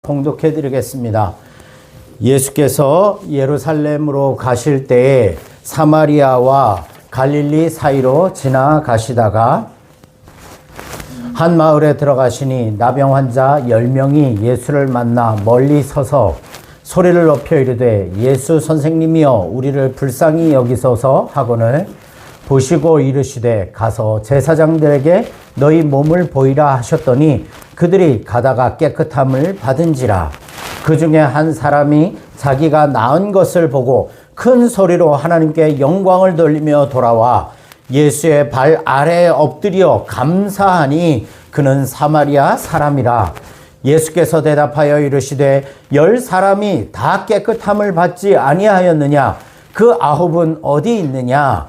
봉독해 드리겠습니다. 예수께서 예루살렘으로 가실 때에 사마리아와 갈릴리 사이로 지나가시다가 한 마을에 들어가시니 나병 환자 10명이 예수를 만나 멀리 서서 소리를 높여 이르되 예수 선생님이여 우리를 불쌍히 여기소서 하거늘 보시고 이르시되 가서 제사장들에게 너희 몸을 보이라 하셨더니 그들이 가다가 깨끗함을 받은지라. 그 중에 한 사람이 자기가 나은 것을 보고 큰 소리로 하나님께 영광을 돌리며 돌아와 예수의 발 아래에 엎드려 감사하니 그는 사마리아 사람이라. 예수께서 대답하여 이르시되 10사람이 다 깨끗함을 받지 아니하였느냐? 그 9은 어디 있느냐?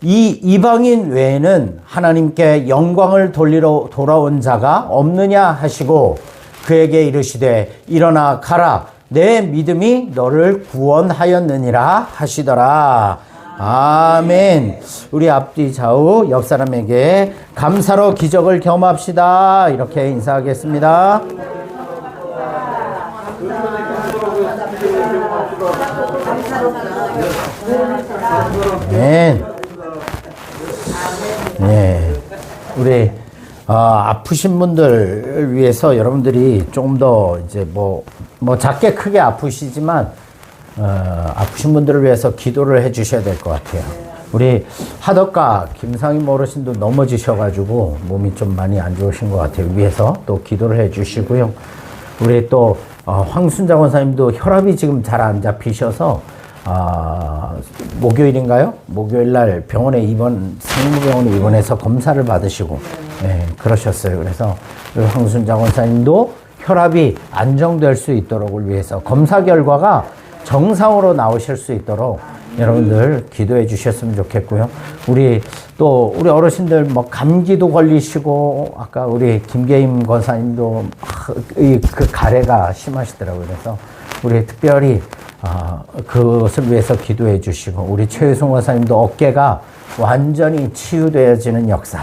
이 이방인 외에는 하나님께 영광을 돌리러 돌아온 자가 없느냐 하시고 그에게 이르시되 일어나 가라 내 믿음이 너를 구원하였느니라 하시더라. 아멘. 우리 앞뒤 좌우 옆 사람에게 감사로 기적을 경험합시다. 이렇게 인사하겠습니다. 아멘. 네, 우리 아프신 분들 위해서 여러분들이 조금 더 이제 뭐 작게 크게 아프시지만 아프신 분들을 위해서 기도를 해주셔야 될 것 같아요. 우리 하덕가 김상임 어르신도 넘어지셔가지고 몸이 좀 많이 안 좋으신 것 같아요. 위해서 또 기도를 해주시고요. 우리 또 황순자 권사님도 혈압이 지금 잘 안 잡히셔서 목요일인가요? 목요일날 상무병원에 입원해서 검사를 받으시고, 그러셨어요. 그래서 황순자 권사님도 혈압이 안정될 수 있도록을 위해서 검사 결과가 정상으로 나오실 수 있도록 여러분들 기도해 주셨으면 좋겠고요. 우리 어르신들 감기도 걸리시고, 아까 우리 김계임 권사님도 그 가래가 심하시더라고요. 그래서 우리 특별히 그것을 위해서 기도해 주시고, 우리 최유승 권사님도 어깨가 완전히 치유되어지는 역사,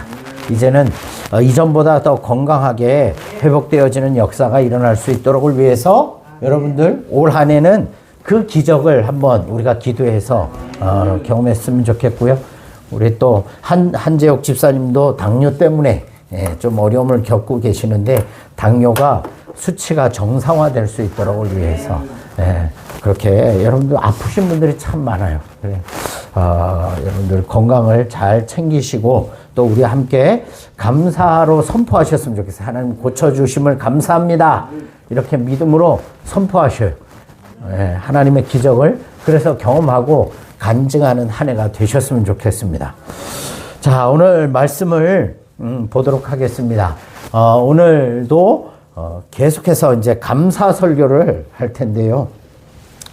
이제는 이전보다 더 건강하게 회복되어지는 역사가 일어날 수 있도록을 위해서 여러분들 올 한 해는 그 기적을 한번 우리가 기도해서 경험했으면 좋겠고요. 우리 또 한재옥 집사님도 당뇨 때문에 좀 어려움을 겪고 계시는데 당뇨가 수치가 정상화될 수 있도록을 위해서 그렇게 여러분들 아프신 분들이 참 많아요. 그래. 여러분들 건강을 잘 챙기시고 또 우리 함께 감사로 선포하셨으면 좋겠어요. 하나님 고쳐주심을 감사합니다. 이렇게 믿음으로 선포하셔요. 하나님의 기적을 그래서 경험하고 간증하는 한 해가 되셨으면 좋겠습니다. 자, 오늘 말씀을 보도록 하겠습니다. 오늘도 계속해서 이제 감사 설교를 할 텐데요.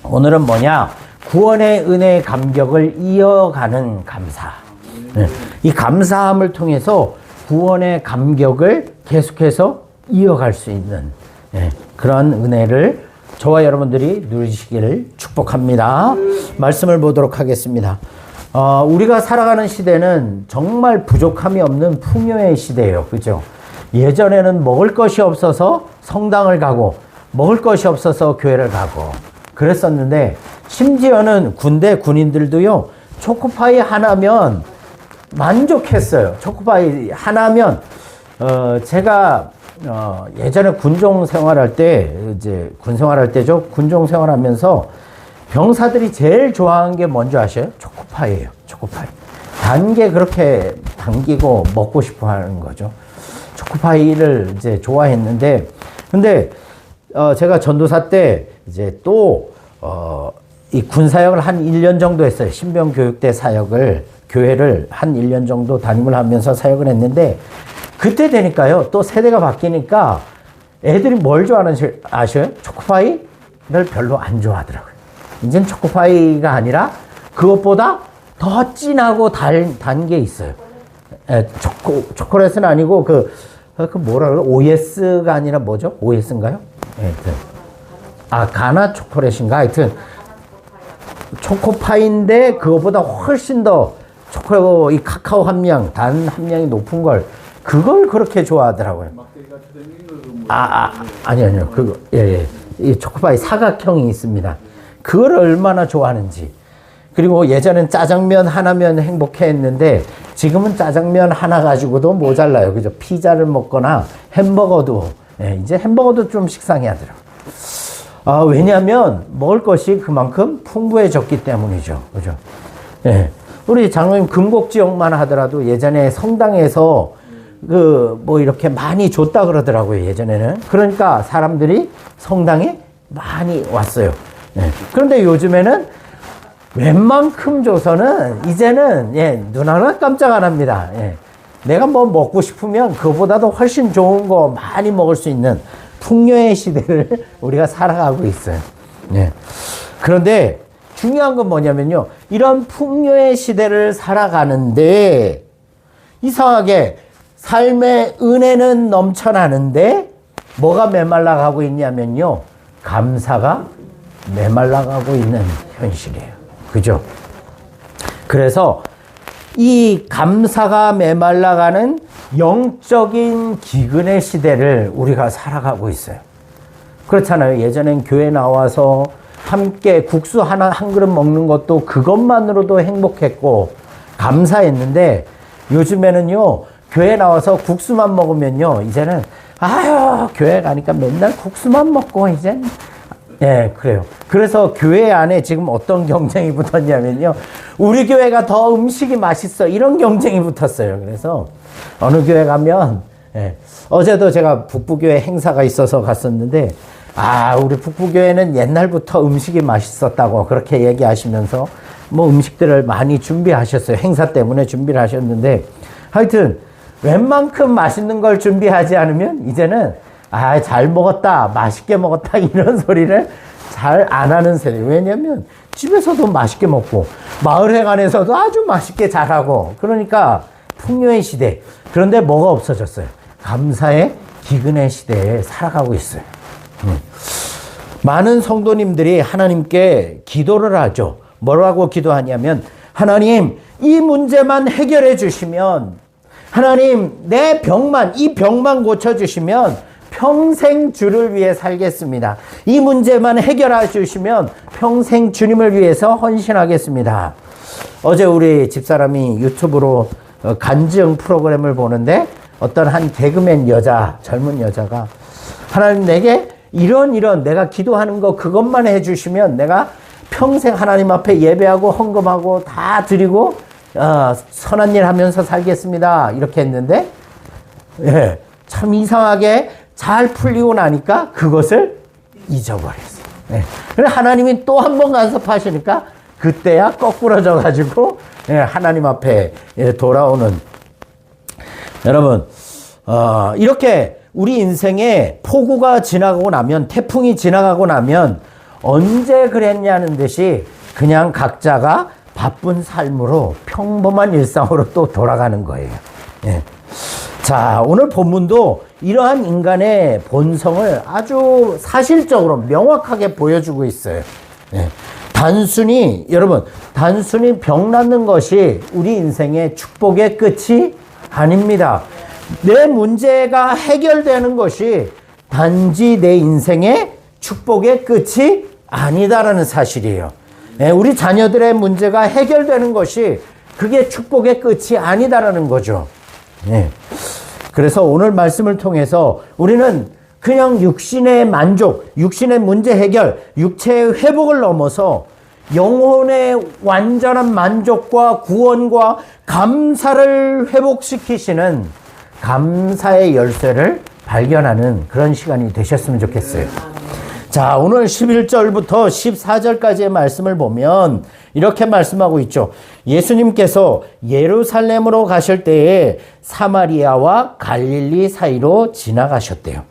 오늘은 뭐냐? 구원의 은혜의 감격을 이어가는 감사. 이 감사함을 통해서 구원의 감격을 계속해서 이어갈 수 있는 그런 은혜를 저와 여러분들이 누리시기를 축복합니다. 말씀을 보도록 하겠습니다. 우리가 살아가는 시대는 정말 부족함이 없는 풍요의 시대예요. 그죠? 예전에는 먹을 것이 없어서 성당을 가고 먹을 것이 없어서 교회를 가고 그랬었는데, 심지어는 군인들도요 초코파이 하나면 만족했어요. 초코파이 하나면 제가 예전에 군종 생활할 때, 이제 군 생활할 때죠. 군종 생활하면서 병사들이 제일 좋아하는 게 뭔지 아셔요? 초코파이예요. 초코파이. 단 게 그렇게 당기고 먹고 싶어 하는 거죠. 초코파이를 이제 좋아했는데, 근데 제가 전도사 때 이제 또 이 군사역을 한 1년 정도 했어요. 신병교육대 사역을, 교회를 한 1년 정도 담임을 하면서 사역을 했는데, 그때 되니까요, 또 세대가 바뀌니까 애들이 뭘 좋아하는지 아셔요? 초코파이를 별로 안 좋아하더라고요. 이젠 초코파이가 아니라 그것보다 더 진하고 단 게 있어요. 초콜릿은 아니고 그 뭐라 그래요? OS가 아니라 뭐죠? OS인가요? 가나 초콜릿인가? 하여튼 초코파이인데 그것보다 훨씬 더 이 카카오 함량, 단 함량이 높은 걸, 그걸 그렇게 좋아하더라고요. 아니요. 그거, 예. 이 초코파이 사각형이 있습니다. 그걸 얼마나 좋아하는지. 그리고 예전엔 짜장면 하나면 행복해했는데 지금은 짜장면 하나 가지고도 모자라요. 그죠? 피자를 먹거나 햄버거도, 이제 햄버거도 좀 식상해 하더라고요. 왜냐하면 먹을 것이 그만큼 풍부해졌기 때문이죠. 그죠? 예. 우리 장로님 금곡 지역만 하더라도 예전에 성당에서 뭐 이렇게 많이 줬다 그러더라고요. 예전에는. 그러니까 사람들이 성당에 많이 왔어요. 예. 그런데 요즘에는 웬만큼 줘서는 이제는 눈 하나 깜짝 안 합니다. 예. 내가 뭐 먹고 싶으면 그보다도 훨씬 좋은 거 많이 먹을 수 있는 풍요의 시대를 우리가 살아가고 있어요. 예. 그런데 중요한 건 뭐냐면요. 이런 풍요의 시대를 살아가는데 이상하게 삶의 은혜는 넘쳐나는데 뭐가 메말라가고 있냐면요. 감사가 메말라가고 있는 현실이에요. 그죠? 그래서 이 감사가 메말라가는 영적인 기근의 시대를 우리가 살아가고 있어요. 그렇잖아요. 예전엔 교회 나와서 함께 국수 한 그릇 먹는 것도 그것만으로도 행복했고 감사했는데 요즘에는요. 교회 나와서 국수만 먹으면요. 이제는 교회 가니까 맨날 국수만 먹고 이제 그래요. 그래서 교회 안에 지금 어떤 경쟁이 붙었냐면요. 우리 교회가 더 음식이 맛있어. 이런 경쟁이 붙었어요. 그래서 어느 교회 가면, 어제도 제가 북부교회 행사가 있어서 갔었는데, 우리 북부교회는 옛날부터 음식이 맛있었다고 그렇게 얘기하시면서 뭐 음식들을 많이 준비하셨어요. 행사 때문에 준비를 하셨는데, 하여튼, 웬만큼 맛있는 걸 준비하지 않으면 이제는 잘 먹었다, 맛있게 먹었다, 이런 소리를 잘 안 하는 세대. 왜냐면 집에서도 맛있게 먹고, 마을회관에서도 아주 맛있게 잘하고, 그러니까 풍요의 시대. 그런데 뭐가 없어졌어요? 감사의 기근의 시대에 살아가고 있어요. 많은 성도님들이 하나님께 기도를 하죠. 뭐라고 기도하냐면, 하나님, 이 문제만 해결해 주시면, 하나님, 이 병만 고쳐주시면 평생 주를 위해 살겠습니다. 이 문제만 해결해 주시면 평생 주님을 위해서 헌신하겠습니다. 어제 우리 집사람이 유튜브로 간증 프로그램을 보는데 어떤 한 개그맨 젊은 여자가 하나님 내게 이런 내가 기도하는 거 그것만 해주시면 내가 평생 하나님 앞에 예배하고 헌금하고 다 드리고 선한 일 하면서 살겠습니다. 이렇게 했는데, 참 이상하게 잘 풀리고 나니까 그것을 잊어버렸어요. 그래서 하나님이 또 한 번 간섭하시니까 그때야 거꾸러져가지고, 하나님 앞에 돌아오는. 여러분, 이렇게 우리 인생에 폭우가 지나가고 나면, 태풍이 지나가고 나면 언제 그랬냐는 듯이 그냥 각자가 바쁜 삶으로 평범한 일상으로 또 돌아가는 거예요. 자, 오늘 본문도 이러한 인간의 본성을 아주 사실적으로 명확하게 보여주고 있어요. 여러분, 단순히 병 낫는 것이 우리 인생의 축복의 끝이 아닙니다. 내 문제가 해결되는 것이 단지 내 인생의 축복의 끝이 아니다라는 사실이에요. 우리 자녀들의 문제가 해결되는 것이 그게 축복의 끝이 아니다라는 거죠. 그래서 오늘 말씀을 통해서 우리는 그냥 육신의 만족, 육신의 문제 해결, 육체의 회복을 넘어서 영혼의 완전한 만족과 구원과 감사를 회복시키시는 감사의 열쇠를 발견하는 그런 시간이 되셨으면 좋겠어요. 자, 오늘 11절부터 14절까지의 말씀을 보면 이렇게 말씀하고 있죠. 예수님께서 예루살렘으로 가실 때에 사마리아와 갈릴리 사이로 지나가셨대요.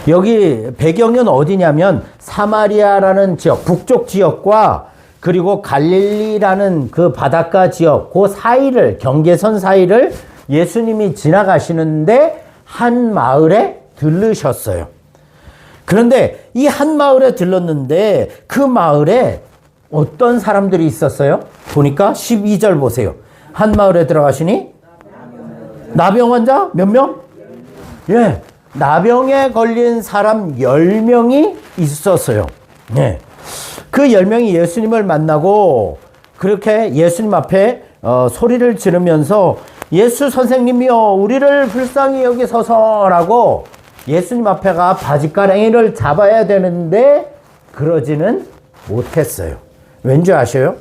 여기 배경은 어디냐면 사마리아라는 지역, 북쪽 지역과 그리고 갈릴리라는 그 바닷가 지역, 그 사이를, 경계선 사이를 예수님이 지나가시는데 한 마을에 들르셨어요. 그런데 이 한 마을에 들렀는데 그 마을에 어떤 사람들이 있었어요? 보니까 12절 보세요. 한 마을에 들어가시니 나병 환자 몇 명? 나병에 걸린 사람 10명이 있었어요. 네. 그 10명이 예수님을 만나고 그렇게 예수님 앞에 소리를 지르면서 예수 선생님이여 우리를 불쌍히 여기소서라고 예수님 앞에 가 바짓가랑이를 잡아야 되는데 그러지는 못했어요. 왠지 아셔요?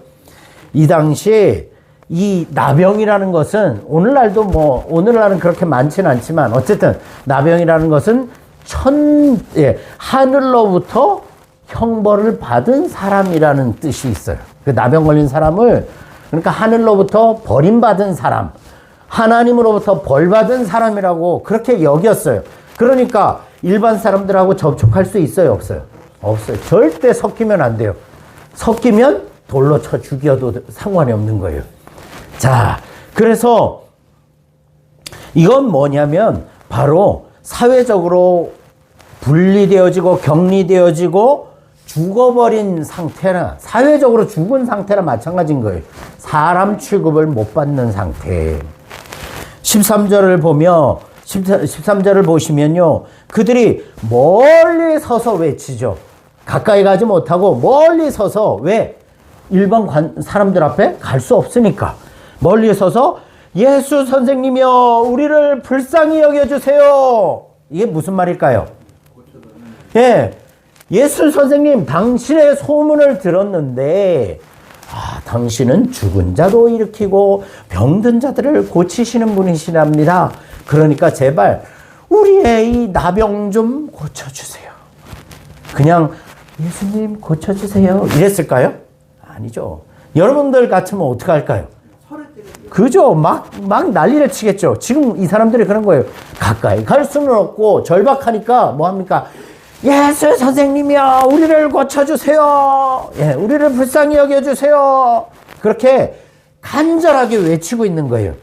이 당시 이 나병이라는 것은 오늘날은 그렇게 많지는 않지만 어쨌든 나병이라는 것은 하늘로부터 형벌을 받은 사람이라는 뜻이 있어요. 그 나병 걸린 사람을 그러니까 하늘로부터 버림받은 사람, 하나님으로부터 벌받은 사람이라고 그렇게 여겼어요. 그러니까 일반 사람들하고 접촉할 수 있어요, 없어요? 없어요. 절대 섞이면 안 돼요. 섞이면 돌로 쳐 죽여도 상관이 없는 거예요. 자, 그래서 이건 뭐냐면 바로 사회적으로 분리되어지고 격리되어지고 죽어버린 상태나 사회적으로 죽은 상태나 마찬가지인 거예요. 사람 취급을 못 받는 상태. 13절을 보며 13절을 보시면요. 그들이 멀리 서서 외치죠. 가까이 가지 못하고 멀리 서서 왜? 일반 사람들 앞에 갈 수 없으니까 멀리 서서 예수 선생님이여 우리를 불쌍히 여겨주세요. 이게 무슨 말일까요? 예, 예수 선생님 당신의 소문을 들었는데 당신은 죽은 자도 일으키고 병든 자들을 고치시는 분이시랍니다. 그러니까 제발 우리의 이 나병 좀 고쳐주세요. 그냥 예수님 고쳐주세요 이랬을까요? 아니죠. 여러분들 같으면 어떡할까요? 그죠? 막 난리를 치겠죠. 지금 이 사람들이 그런 거예요. 가까이 갈 수는 없고 절박하니까 뭐합니까? 예수 선생님이여 우리를 고쳐주세요. 예, 우리를 불쌍히 여겨주세요. 그렇게 간절하게 외치고 있는 거예요.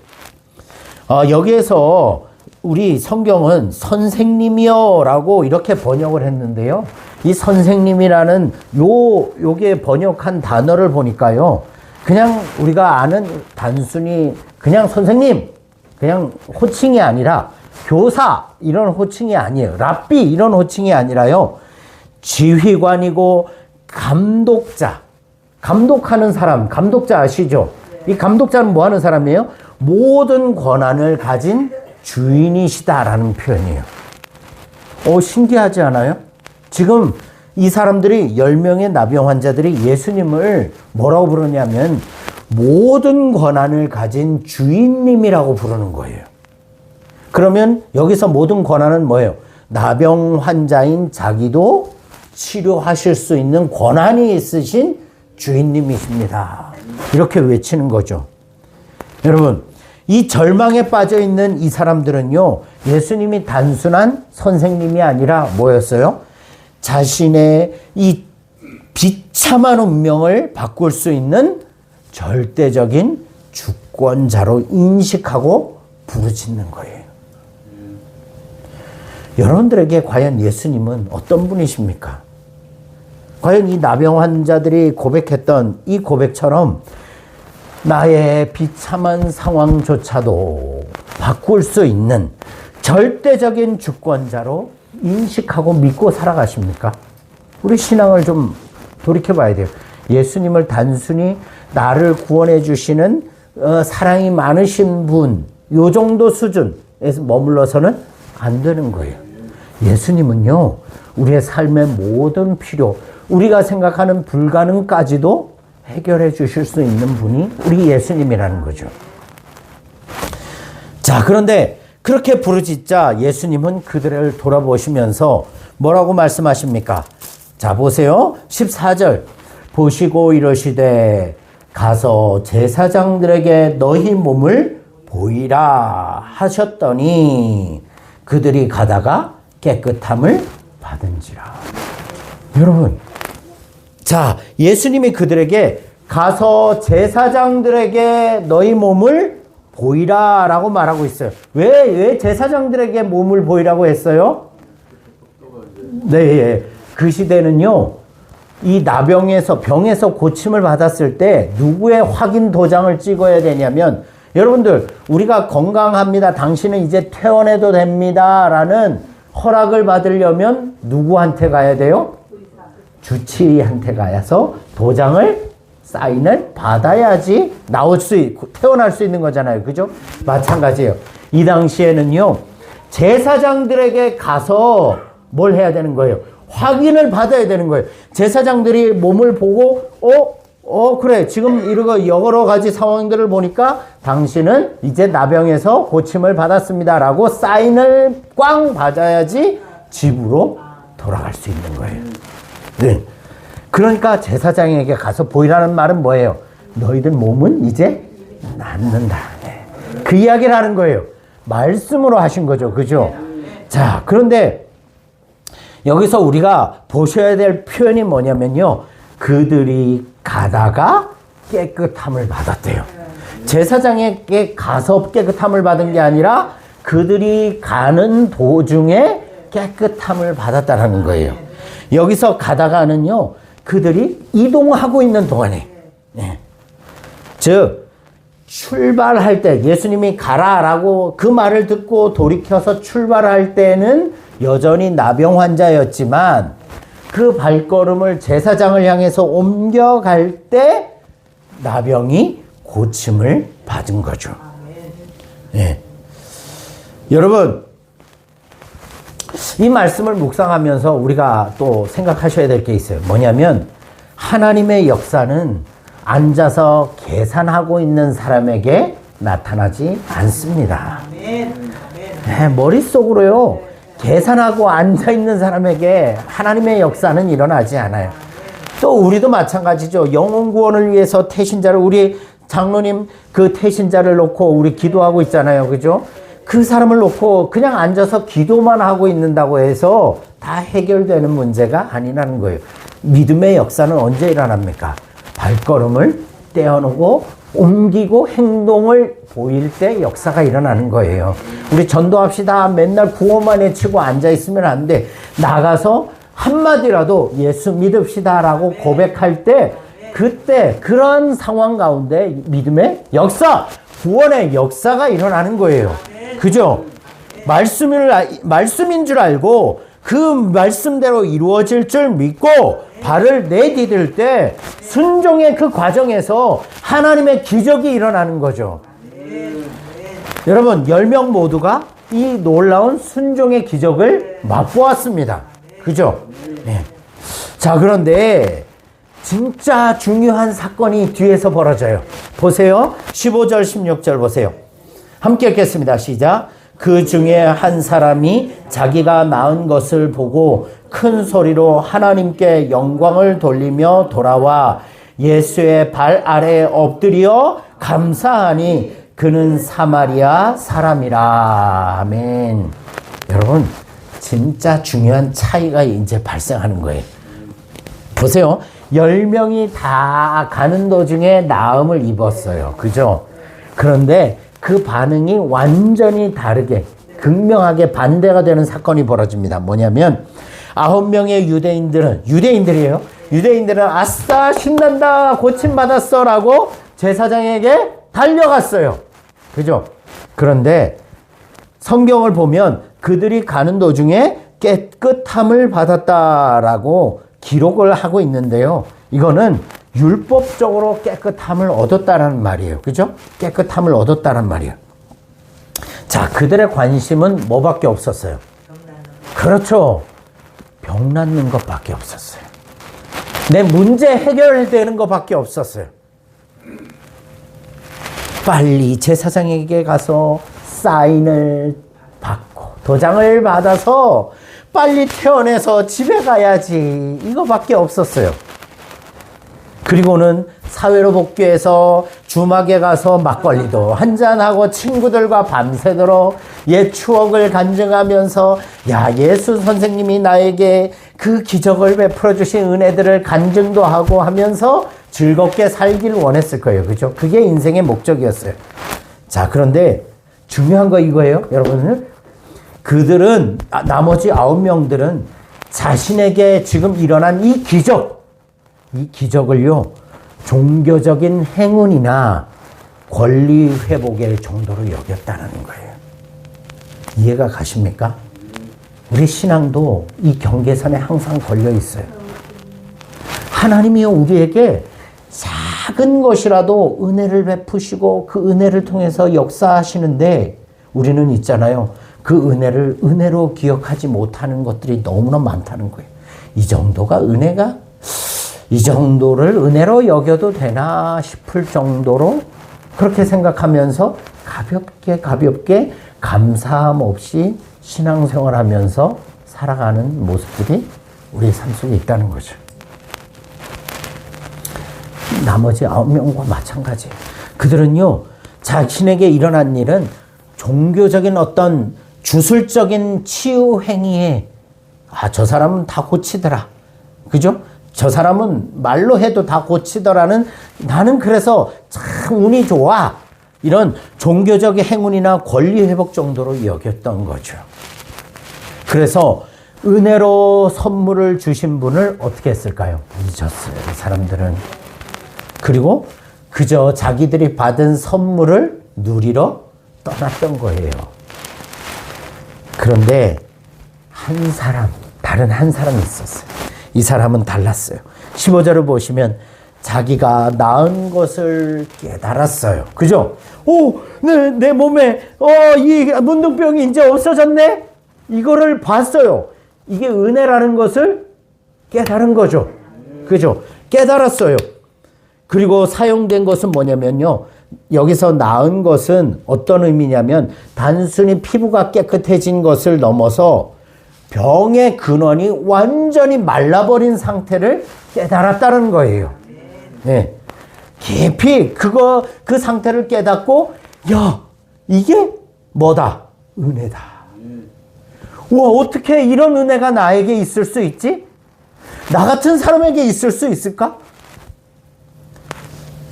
여기에서 우리 성경은 선생님이여 라고 이렇게 번역을 했는데요. 이 선생님이라는 요게 번역한 단어를 보니까요. 그냥 우리가 아는 단순히 그냥 선생님, 그냥 호칭이 아니라 교사 이런 호칭이 아니에요. 랍비 이런 호칭이 아니라요. 지휘관이고 감독자, 감독하는 사람, 감독자 아시죠? 이 감독자는 뭐 하는 사람이에요? 모든 권한을 가진 주인이시다라는 표현이에요. 신기하지 않아요? 지금 이 사람들이 10명의 나병 환자들이 예수님을 뭐라고 부르냐면 모든 권한을 가진 주인님이라고 부르는 거예요. 그러면 여기서 모든 권한은 뭐예요? 나병 환자인 자기도 치료하실 수 있는 권한이 있으신 주인님이십니다. 이렇게 외치는 거죠. 여러분, 이 절망에 빠져 있는 이 사람들은요, 예수님이 단순한 선생님이 아니라 뭐였어요? 자신의 이 비참한 운명을 바꿀 수 있는 절대적인 주권자로 인식하고 부르짖는 거예요. 여러분들에게 과연 예수님은 어떤 분이십니까? 과연 이 나병 환자들이 고백했던 이 고백처럼 나의 비참한 상황조차도 바꿀 수 있는 절대적인 주권자로 인식하고 믿고 살아가십니까? 우리 신앙을 좀 돌이켜봐야 돼요. 예수님을 단순히 나를 구원해 주시는 사랑이 많으신 분, 요 정도 수준에서 머물러서는 안 되는 거예요. 예수님은요, 우리의 삶의 모든 필요, 우리가 생각하는 불가능까지도 해결해 주실 수 있는 분이 우리 예수님이라는 거죠. 자, 그런데 그렇게 부르짖자 예수님은 그들을 돌아보시면서 뭐라고 말씀하십니까? 자, 보세요. 14절. 보시고 이러시되 가서 제사장들에게 너희 몸을 보이라 하셨더니 그들이 가다가 깨끗함을 받은지라. 여러분, 자, 예수님이 그들에게 가서 제사장들에게 너희 몸을 보이라 라고 말하고 있어요. 왜 제사장들에게 몸을 보이라고 했어요? 네, 그 시대는요, 이 병에서 고침을 받았을 때 누구의 확인 도장을 찍어야 되냐면, 여러분들, 우리가 건강합니다. 당신은 이제 퇴원해도 됩니다. 라는 허락을 받으려면 누구한테 가야 돼요? 주치의한테 가서 도장을 사인을 받아야지 나올 수 있고 태어날 수 있는 거잖아요. 그죠? 마찬가지예요. 이 당시에는요. 제사장들에게 가서 뭘 해야 되는 거예요? 확인을 받아야 되는 거예요. 제사장들이 몸을 보고 그래 지금 이러고 여러 가지 상황들을 보니까 당신은 이제 나병에서 고침을 받았습니다 라고 사인을 꽝 받아야지 집으로 돌아갈 수 있는 거예요. 네. 그러니까 제사장에게 가서 보이라는 말은 뭐예요? 너희들 몸은 이제 낫는다. 네. 그 이야기를 하는 거예요. 말씀으로 하신 거죠. 그죠? 자, 그런데 여기서 우리가 보셔야 될 표현이 뭐냐면요. 그들이 가다가 깨끗함을 받았대요. 제사장에게 가서 깨끗함을 받은 게 아니라 그들이 가는 도중에 깨끗함을 받았다는 거예요. 여기서 가다가는요. 그들이 이동하고 있는 동안에 네. 즉 출발할 때 예수님이 가라라고 그 말을 듣고 돌이켜서 출발할 때는 여전히 나병 환자였지만 그 발걸음을 제사장을 향해서 옮겨갈 때 나병이 고침을 받은 거죠. 네. 여러분 이 말씀을 묵상하면서 우리가 또 생각하셔야 될 게 있어요. 뭐냐면 하나님의 역사는 앉아서 계산하고 있는 사람에게 나타나지 않습니다. 네, 머릿속으로요. 계산하고 앉아있는 사람에게 하나님의 역사는 일어나지 않아요. 또 우리도 마찬가지죠. 영혼 구원을 위해서 태신자를 우리 장로님 그 태신자를 놓고 우리 기도하고 있잖아요. 그죠? 그 사람을 놓고 그냥 앉아서 기도만 하고 있는다고 해서 다 해결되는 문제가 아니라는 거예요. 믿음의 역사는 언제 일어납니까? 발걸음을 떼어놓고 옮기고 행동을 보일 때 역사가 일어나는 거예요. 우리 전도합시다. 맨날 구호만 외치고 앉아있으면 안 돼. 나가서 한마디라도 예수 믿읍시다라고 고백할 때 그때 그런 상황 가운데 믿음의 역사, 구원의 역사가 일어나는 거예요. 그죠? 말씀인 줄 알고 그 말씀대로 이루어질 줄 믿고 발을 내디딜 때 순종의 그 과정에서 하나님의 기적이 일어나는 거죠. 여러분 10명 모두가 이 놀라운 순종의 기적을 맛보았습니다. 그죠? 네. 자, 그런데 진짜 중요한 사건이 뒤에서 벌어져요. 보세요. 15절 16절 보세요. 함께 읽겠습니다. 시작. 그 중에 한 사람이 자기가 낳은 것을 보고 큰 소리로 하나님께 영광을 돌리며 돌아와 예수의 발 아래에 엎드려 감사하니 그는 사마리아 사람이라. 아멘. 여러분 진짜 중요한 차이가 이제 발생하는 거예요. 보세요. 10명이 다 가는 도중에 나음을 입었어요. 그죠? 그런데 그 반응이 완전히 다르게 극명하게 반대가 되는 사건이 벌어집니다. 뭐냐면 9명의 유대인들이에요. 유대인들은 아싸 신난다 고침받았어 라고 제사장에게 달려갔어요. 그죠? 그런데 성경을 보면 그들이 가는 도중에 깨끗함을 받았다라고 기록을 하고 있는데요. 이거는 율법적으로 깨끗함을 얻었다는 말이에요. 그죠? 깨끗함을 얻었다는 말이에요. 자, 그들의 관심은 뭐밖에 없었어요? 그렇죠. 병 낫는 것밖에 없었어요. 내 문제 해결되는 것밖에 없었어요. 빨리 제사장에게 가서 사인을 받고 도장을 받아서 빨리 퇴원해서 집에 가야지. 이거밖에 없었어요. 그리고는 사회로 복귀해서 주막에 가서 막걸리도 한잔하고 친구들과 밤새도록 옛 추억을 간증하면서 야, 예수 선생님이 나에게 그 기적을 베풀어 주신 은혜들을 간증도 하고 하면서 즐겁게 살기를 원했을 거예요. 그죠? 그게 인생의 목적이었어요. 자, 그런데 중요한 거 이거예요. 여러분, 그들은 나머지 9명들은 자신에게 지금 일어난 이 기적을요, 종교적인 행운이나 권리 회복의 정도로 여겼다는 거예요. 이해가 가십니까? 우리 신앙도 이 경계선에 항상 걸려 있어요. 하나님이 우리에게 작은 것이라도 은혜를 베푸시고 그 은혜를 통해서 역사하시는데 우리는 있잖아요. 그 은혜를 은혜로 기억하지 못하는 것들이 너무나 많다는 거예요. 이 정도가 은혜가? 이 정도를 은혜로 여겨도 되나 싶을 정도로 그렇게 생각하면서 가볍게 감사함 없이 신앙생활하면서 살아가는 모습들이 우리의 삶 속에 있다는 거죠. 나머지 9명과 마찬가지예요. 그들은요, 자신에게 일어난 일은 종교적인 어떤 주술적인 치유 행위에 저 사람은 다 고치더라. 그죠? 저 사람은 말로 해도 다 고치더라는, 나는 그래서 참 운이 좋아. 이런 종교적인 행운이나 권리 회복 정도로 여겼던 거죠. 그래서 은혜로 선물을 주신 분을 어떻게 했을까요? 잊었어요, 이 사람들은. 그리고 그저 자기들이 받은 선물을 누리러 떠났던 거예요. 그런데 다른 한 사람이 있었어요. 이 사람은 달랐어요. 15절을 보시면 자기가 낳은 것을 깨달았어요. 그죠? 내 몸에 이 문둥병이 이제 없어졌네? 이거를 봤어요. 이게 은혜라는 것을 깨달은 거죠. 그죠? 깨달았어요. 그리고 사용된 것은 뭐냐면요. 여기서 낳은 것은 어떤 의미냐면 단순히 피부가 깨끗해진 것을 넘어서 병의 근원이 완전히 말라버린 상태를 깨달았다는 거예요. 네. 깊이 그 상태를 깨닫고, 이게 뭐다? 은혜다. 와, 어떻게 이런 은혜가 나에게 있을 수 있지? 나 같은 사람에게 있을 수 있을까?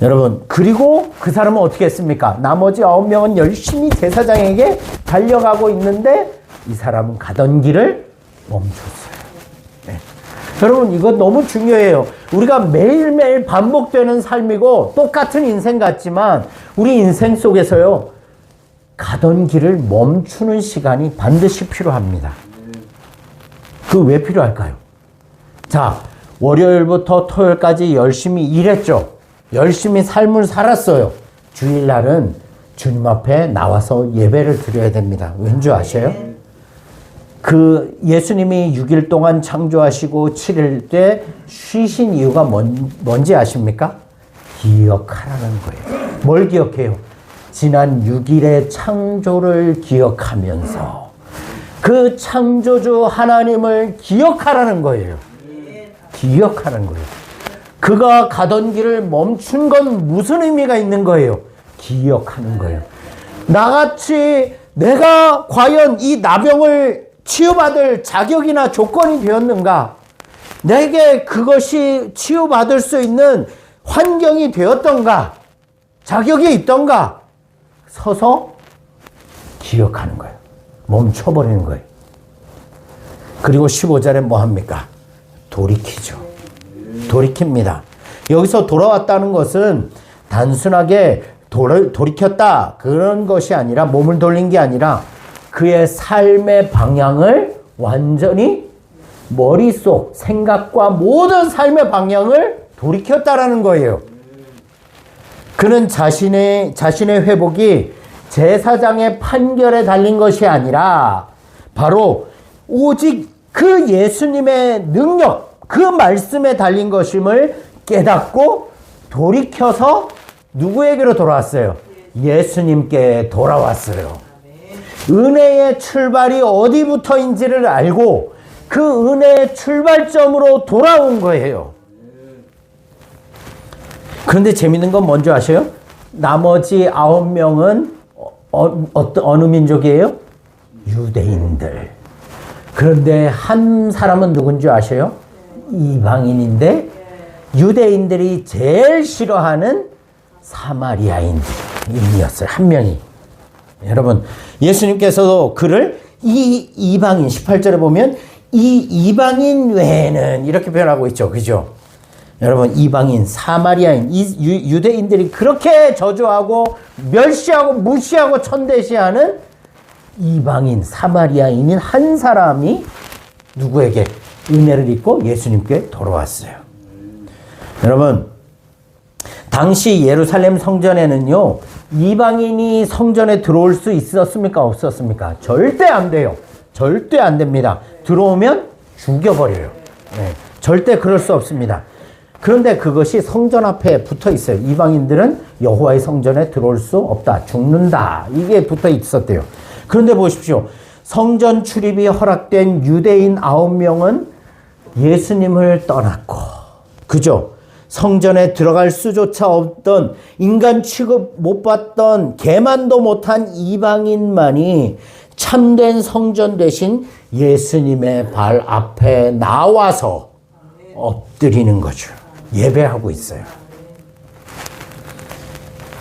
여러분, 그리고 그 사람은 어떻게 했습니까? 나머지 9명은 열심히 제사장에게 달려가고 있는데 이 사람은 가던 길을 멈췄어요. 네. 여러분, 이거 너무 중요해요. 우리가 매일매일 반복되는 삶이고 똑같은 인생 같지만 우리 인생 속에서요, 가던 길을 멈추는 시간이 반드시 필요합니다. 그 왜 필요할까요? 자, 월요일부터 토요일까지 열심히 일했죠. 열심히 삶을 살았어요. 주일날은 주님 앞에 나와서 예배를 드려야 됩니다. 왠지 아셔요? 그 예수님이 6일 동안 창조하시고 7일 때 쉬신 이유가 뭔지 아십니까? 기억하라는 거예요. 뭘 기억해요? 지난 6일의 창조를 기억하면서 그 창조주 하나님을 기억하라는 거예요. 기억하는 거예요. 그가 가던 길을 멈춘 건 무슨 의미가 있는 거예요? 기억하는 거예요. 나같이 내가 과연 이 나병을 치유받을 자격이나 조건이 되었는가? 내게 그것이 치유받을 수 있는 환경이 되었던가? 자격이 있던가? 서서 기억하는 거예요. 멈춰버리는 거예요. 그리고 15절에 뭐 합니까? 돌이키죠. 돌이킵니다. 여기서 돌아왔다는 것은 단순하게 돌이켰다 그런 것이 아니라, 몸을 돌린 게 아니라 그의 삶의 방향을 완전히 머릿속 생각과 모든 삶의 방향을 돌이켰다라는 거예요. 그는 자신의 회복이 제사장의 판결에 달린 것이 아니라 바로 오직 그 예수님의 능력, 그 말씀에 달린 것임을 깨닫고 돌이켜서 누구에게로 돌아왔어요? 예수님께 돌아왔어요. 은혜의 출발이 어디부터인지를 알고 그 은혜의 출발점으로 돌아온 거예요. 그런데 재밌는 건 뭔지 아세요? 나머지 9명은 어느 민족이에요? 유대인들. 그런데 한 사람은 누군지 아세요? 이방인인데 유대인들이 제일 싫어하는 사마리아인이었어요. 한 명이. 여러분, 예수님께서도 그를 이 이방인, 18절에 보면 이 이방인 외에는 이렇게 표현하고 있죠. 그죠? 여러분, 이방인, 사마리아인, 이 유대인들이 그렇게 저주하고 멸시하고 무시하고 천대시하는 이방인, 사마리아인인 한 사람이 누구에게 은혜를 입고 예수님께 돌아왔어요. 여러분, 당시 예루살렘 성전에는요, 이방인이 성전에 들어올 수 있었습니까? 없었습니까? 절대 안 돼요. 절대 안 됩니다. 들어오면 죽여버려요. 네, 절대 그럴 수 없습니다. 그런데 그것이 성전 앞에 붙어 있어요. 이방인들은 여호와의 성전에 들어올 수 없다. 죽는다. 이게 붙어 있었대요. 그런데 보십시오. 성전 출입이 허락된 유대인 9명은 예수님을 떠났고, 그죠? 성전에 들어갈 수조차 없던, 인간 취급 못 받던, 개만도 못한 이방인만이 참된 성전 대신 예수님의 발 앞에 나와서 엎드리는 거죠. 예배하고 있어요.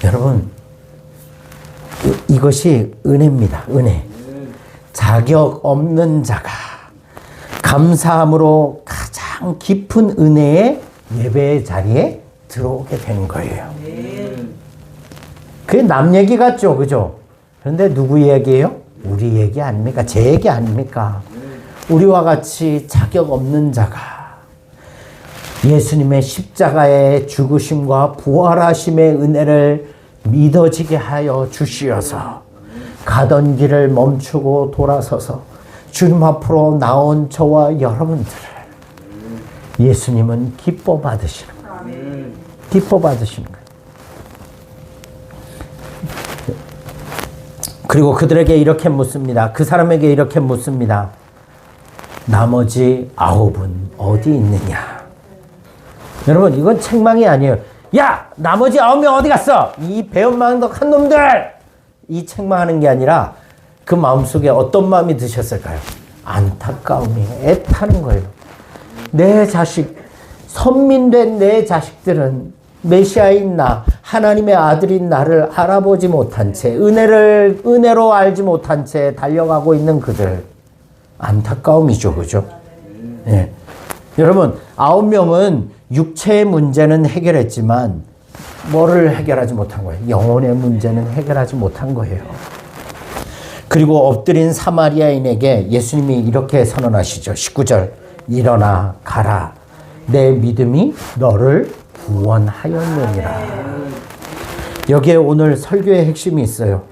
여러분, 이것이 은혜입니다. 은혜. 자격 없는 자가 감사함으로 가장 깊은 은혜의 예배의 자리에 들어오게 되는 거예요. 그게 남 얘기 같죠, 그죠? 그런데 누구 얘기예요? 우리 얘기 아닙니까? 제 얘기 아닙니까? 우리와 같이 자격 없는 자가 예수님의 십자가의 죽으심과 부활하심의 은혜를 믿어지게 하여 주시어서 가던 길을 멈추고 돌아서서 주님 앞으로 나온 저와 여러분들을 예수님은 기뻐 받으시는 거예요. 기뻐 받으시는 거예요. 그리고 그들에게 이렇게 묻습니다. 그 사람에게 이렇게 묻습니다. 나머지 9은 어디 있느냐? 여러분, 이건 책망이 아니에요. 야! 나머지 9명 어디 갔어? 이 배은망덕한 놈들! 이 책망하는 게 아니라 그 마음속에 어떤 마음이 드셨을까요? 안타까움이 애타는 거예요. 내 자식, 선민된 내 자식들은 메시아인 나, 하나님의 아들인 나를 알아보지 못한 채, 은혜로 알지 못한 채 달려가고 있는 그들. 안타까움이죠, 그죠? 네. 여러분, 9명은 육체의 문제는 해결했지만 뭐를 해결하지 못한 거예요? 영혼의 문제는 해결하지 못한 거예요. 그리고 엎드린 사마리아인에게 예수님이 이렇게 선언하시죠. 19절. 일어나 가라. 내 믿음이 너를 구원하였느니라. 여기에 오늘 설교의 핵심이 있어요.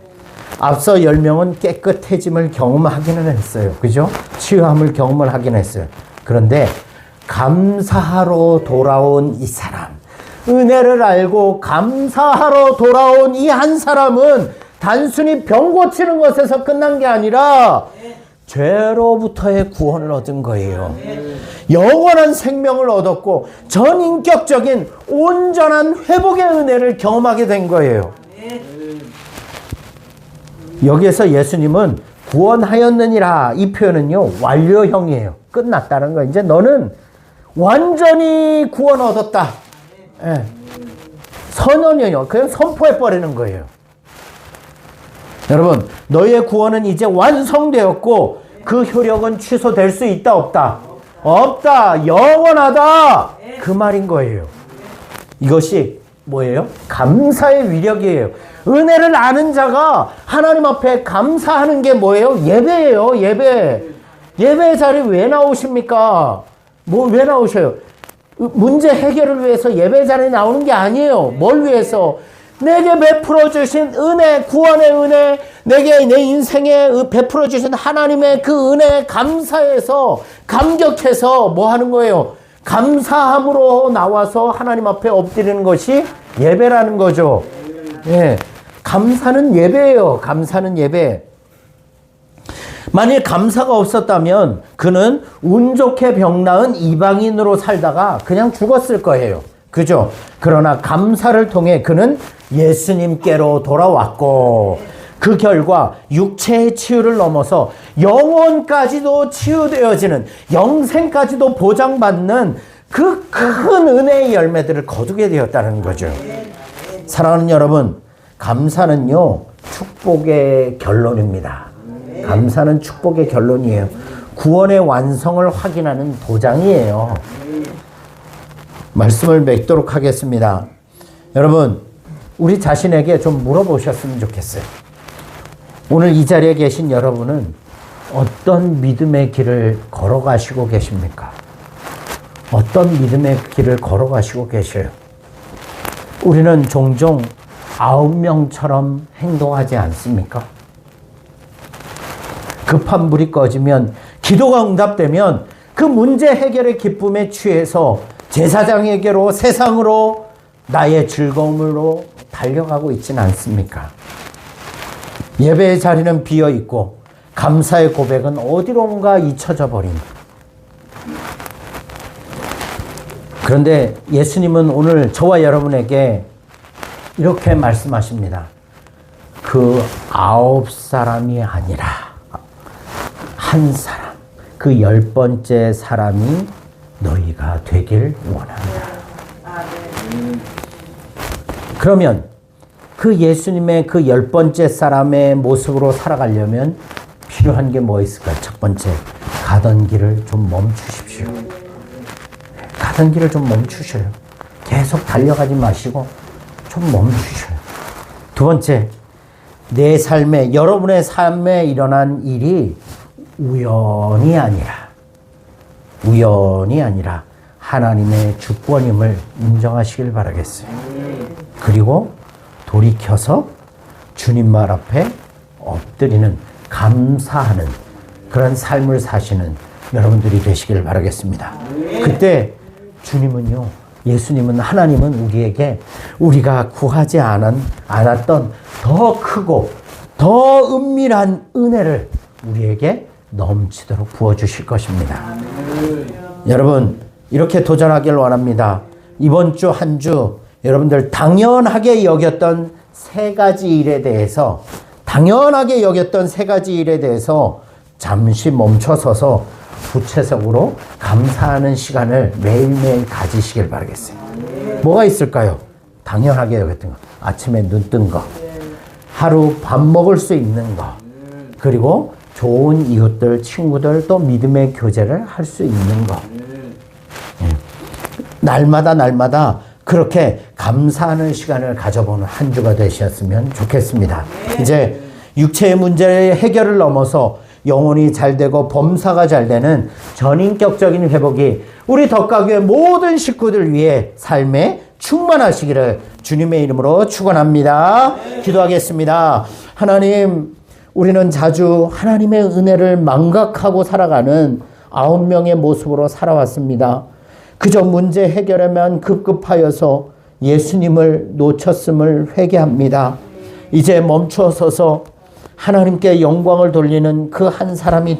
앞서 10명은 깨끗해짐을 경험하기는 했어요. 그죠? 치유함을 경험을 하긴 했어요. 그런데 감사하러 돌아온 이 사람, 은혜를 알고 감사하러 돌아온 이 한 사람은 단순히 병 고치는 것에서 끝난 게 아니라 죄로부터의 구원을 얻은 거예요. 영원한 생명을 얻었고 전인격적인 온전한 회복의 은혜를 경험하게 된 거예요. 여기에서 예수님은 구원하였느니라, 이 표현은요 완료형이에요. 끝났다는 거예요. 이제 너는 완전히 구원 얻었다. 예. 선언이요. 그냥 선포해 버리는 거예요. 여러분, 너의 구원은 이제 완성되었고 그 효력은 취소될 수 있다, 없다? 없다. 영원하다. 그 말인 거예요. 이것이 뭐예요? 감사의 위력이에요. 은혜를 아는 자가 하나님 앞에 감사하는 게 뭐예요? 예배예요. 예배. 예배 자리에 왜 나오십니까? 왜 나오셔요? 문제 해결을 위해서 예배 자리에 나오는 게 아니에요. 뭘 위해서? 내게 베풀어 주신 은혜, 구원의 은혜, 내게 내 인생에 베풀어 주신 하나님의 그 은혜에 감사해서, 감격해서 뭐 하는 거예요? 감사함으로 나와서 하나님 앞에 엎드리는 것이 예배라는 거죠. 예. 감사는 예배예요. 감사는 예배. 만일 감사가 없었다면 그는 운 좋게 병 나은 이방인으로 살다가 그냥 죽었을 거예요. 그죠? 그러나 감사를 통해 그는 예수님께로 돌아왔고 그 결과 육체의 치유를 넘어서 영혼까지도 치유되어지는, 영생까지도 보장받는 그 큰 은혜의 열매들을 거두게 되었다는 거죠. 사랑하는 여러분, 감사는요 축복의 결론입니다. 감사는 축복의 결론이에요. 구원의 완성을 확인하는 도장이에요. 말씀을 맺도록 하겠습니다. 여러분, 우리 자신에게 좀 물어보셨으면 좋겠어요. 오늘 이 자리에 계신 여러분은 어떤 믿음의 길을 걸어가시고 계십니까? 어떤 믿음의 길을 걸어가시고 계셔요? 우리는 종종 9명처럼 행동하지 않습니까? 급한 불이 꺼지면, 기도가 응답되면 그 문제 해결의 기쁨에 취해서 제사장에게로, 세상으로, 나의 즐거움으로 달려가고 있지는 않습니까? 예배의 자리는 비어있고 감사의 고백은 어디론가 잊혀져 버린. 그런데 예수님은 오늘 저와 여러분에게 이렇게 말씀하십니다. 그 9사람이 아니라 한 사람, 그 10번째 사람이 너희가 되길 원한다. 그러면 그 예수님의 그 10번째 사람의 모습으로 살아가려면 필요한 게 뭐 있을까? 첫 번째, 가던 길을 좀 멈추십시오. 가던 길을 좀 멈추셔요. 계속 달려가지 마시고 좀 멈추셔요. 두 번째, 내 삶에, 여러분의 삶에 일어난 일이 우연이 아니라 하나님의 주권임을 인정하시길 바라겠어요. 그리고 돌이켜서 주님 말 앞에 엎드리는, 감사하는 그런 삶을 사시는 여러분들이 되시길 바라겠습니다. 그때 주님은요, 예수님은, 하나님은 우리에게 우리가 구하지 않았던 더 크고 더 은밀한 은혜를 우리에게 넘치도록 부어주실 것입니다. 여러분, 이렇게 도전하길 원합니다. 이번 주 한 주 여러분들 당연하게 여겼던 세 가지 일에 대해서 잠시 멈춰서서 구체적으로 감사하는 시간을 매일매일 가지시길 바라겠어요. 뭐가 있을까요? 당연하게 여겼던 거. 아침에 눈 뜬 거. 하루 밥 먹을 수 있는 거. 그리고 좋은 이웃들, 친구들, 또 믿음의 교제를 할 수 있는 거. 날마다 그렇게 감사하는 시간을 가져보는 한 주가 되셨으면 좋겠습니다. 이제 육체의 문제의 해결을 넘어서 영혼이 잘 되고 범사가 잘 되는 전인격적인 회복이 우리 덕가교회 모든 식구들 위해 삶에 충만하시기를 주님의 이름으로 축원합니다. 기도하겠습니다. 하나님, 우리는 자주 하나님의 은혜를 망각하고 살아가는 9명의 모습으로 살아왔습니다. 그저 문제 해결에만 급급하여서 예수님을 놓쳤음을 회개합니다. 이제 멈춰서서 하나님께 영광을 돌리는 그 한 사람이